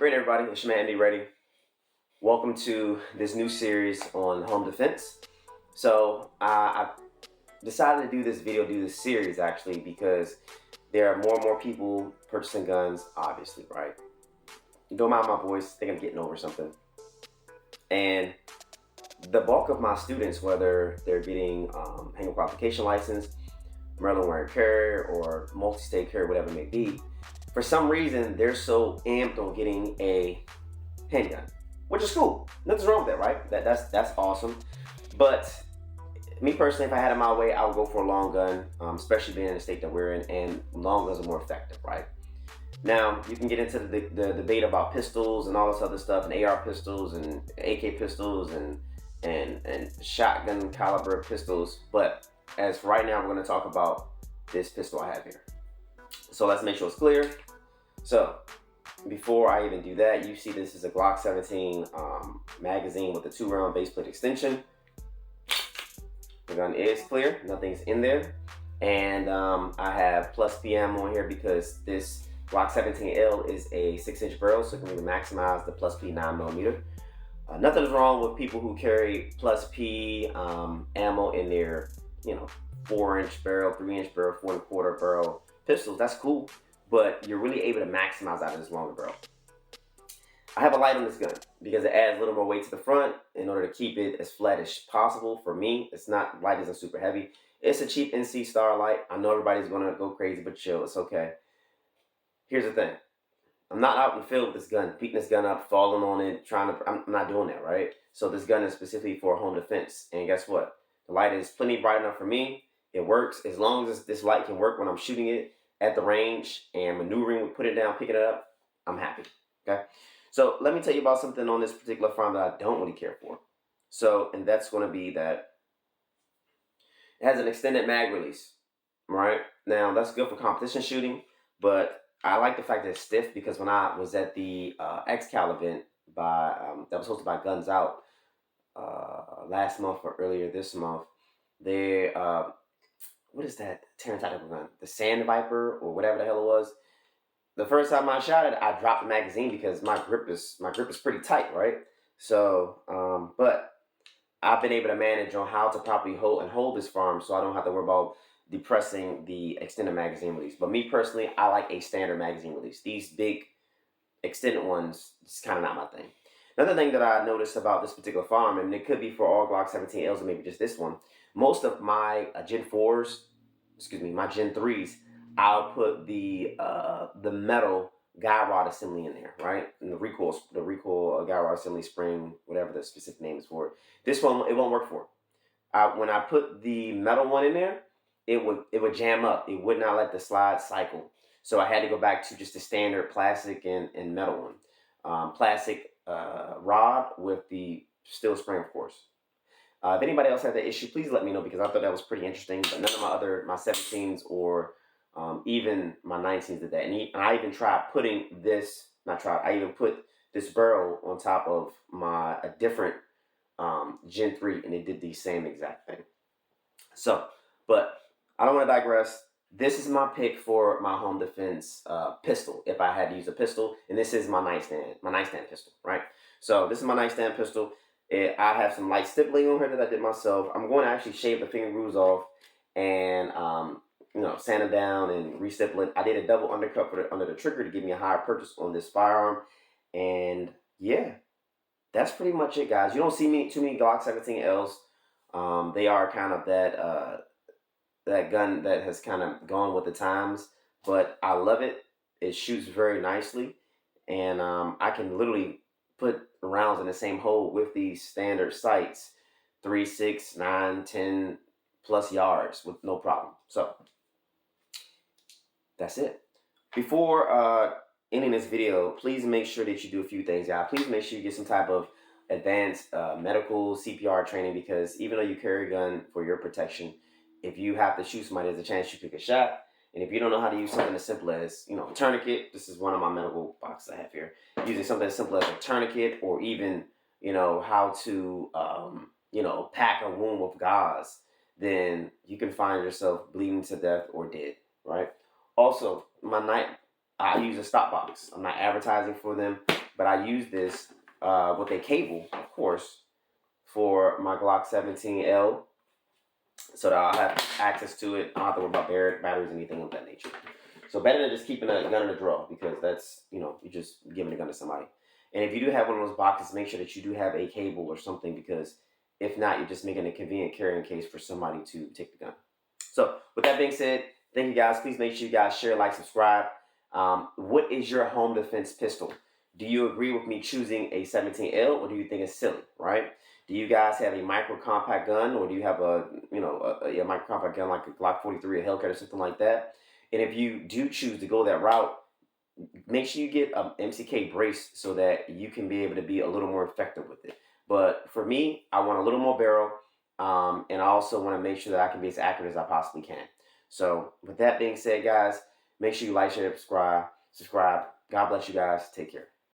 Great, everybody. It's your man, Andy Ready. Welcome to this new series on home defense. So I decided to do this series actually, because there are more and more people purchasing guns, obviously, right? Don't mind my voice. I think I'm getting over something. And the bulk of my students, whether they're getting handgun qualification license, Maryland wearing carrier, or multi-state carrier, whatever it may be, for some reason they're so amped on getting a handgun, which is cool. Nothing's wrong with that, right? That's awesome. But me personally, if I had it my way, I would go for a long gun, especially being in the state that we're in, and long guns are more effective, right? Now, you can get into the debate about pistols and all this other stuff, and AR pistols and AK pistols and shotgun caliber pistols, but as for right now, we're going to talk about this pistol I have here. So let's make sure it's clear. So before I even do that, you see this is a Glock 17 magazine with a 2-round base plate extension. The gun is clear, nothing's in there. And I have plus P ammo on here because this Glock 17L is a 6-inch barrel, so it can really maximize the plus P 9mm. Nothing's wrong with people who carry plus P ammo in their 4-inch barrel, 3-inch barrel, 4¼ barrel pistols. That's cool, but you're really able to maximize out of this longer barrel. I have a light on this gun because it adds a little more weight to the front in order to keep it as flat as possible. For me, light isn't super heavy. It's a cheap NC Star light. I know everybody's gonna go crazy, but chill, it's okay. Here's the thing. I'm not out in the field with this gun, beating this gun up, falling on it, I'm not doing that, right? So this gun is specifically for home defense. And guess what? The light is plenty bright enough for me. It works as long as this light can work when I'm shooting it at the range and maneuvering, put it down, picking it up. I'm happy, okay? So let me tell you about something on this particular firearm that I don't really care for. And that's going to be that it has an extended mag release, right? Now, that's good for competition shooting, but I like the fact that it's stiff because when I was at the XCal event that was hosted by Guns Out last month or earlier this month, they, what is that Terrence type of gun? The Sand Viper or whatever the hell it was. The first time I shot it, I dropped the magazine because my grip is pretty tight, right? So, but I've been able to manage on how to properly hold this firearm, so I don't have to worry about depressing the extended magazine release. But me personally, I like a standard magazine release. These big extended ones, it's kind of not my thing. Another thing that I noticed about this particular firearm, and it could be for all Glock 17Ls or maybe just this one, most of my Gen 4s, my Gen 3s, I'll put the metal guy rod assembly in there, right? And the recoil guy rod assembly spring, whatever the specific name is for it. This one, it won't work for it. When I put the metal one in there, it would jam up. It would not let the slide cycle. So I had to go back to just the standard plastic and metal one. Plastic rod with the steel spring, of course. If anybody else had that issue, please let me know because I thought that was pretty interesting. But none of my 17s or even my 19s did that. And I even tried putting this, I even put this barrel on top of a different Gen 3, and it did the same exact thing. So, but I don't want to digress. This is my pick for my home defense pistol, if I had to use a pistol. And this is my nightstand pistol, right? So this is my nightstand pistol. I have some light stippling on here that I did myself. I'm going to actually shave the finger grooves off and sand them down and re-stipple it. I did a double undercut under the trigger to give me a higher purchase on this firearm. And yeah, that's pretty much it, guys. You don't see too many Glock 17Ls. They are kind of that gun that has kind of gone with the times, but I love it. It shoots very nicely, and I can literally put rounds in the same hole with these standard sights, 3, 6, 9, 10 plus yards with no problem. So that's it. Before ending this video, please make sure that you do a few things, guys. Please make sure you get some type of advanced medical CPR training, because even though you carry a gun for your protection, if you have to shoot somebody, there's a chance you pick a shot. And if you don't know how to use something as simple as, a tourniquet, this is one of my medical boxes I have here, using something as simple as a tourniquet, or even, how to, pack a wound with gauze, then you can find yourself bleeding to death or dead, right? Also, I use a stop box. I'm not advertising for them, but I use this with a cable, of course, for my Glock 17L, so that I'll have access to it. I don't have to worry about batteries, anything of that nature. So better than just keeping a gun in a drawer, because that's, you know, you're just giving a gun to somebody. And if you do have one of those boxes, make sure that you do have a cable or something, because if not, you're just making a convenient carrying case for somebody to take the gun. So with that being said, thank you guys. Please make sure you guys share, like, subscribe. What is your home defense pistol? Do you agree with me choosing a 17L, or do you think it's silly, right? Do you guys have a micro compact gun, or do you have a, you know, a micro compact gun like a Glock 43, a Hellcat, or something like that? And if you do choose to go that route, make sure you get an MCK brace so that you can be able to be a little more effective with it. But for me, I want a little more barrel, and I also want to make sure that I can be as accurate as I possibly can. So with that being said, guys, make sure you like, share, subscribe. God bless you guys. Take care.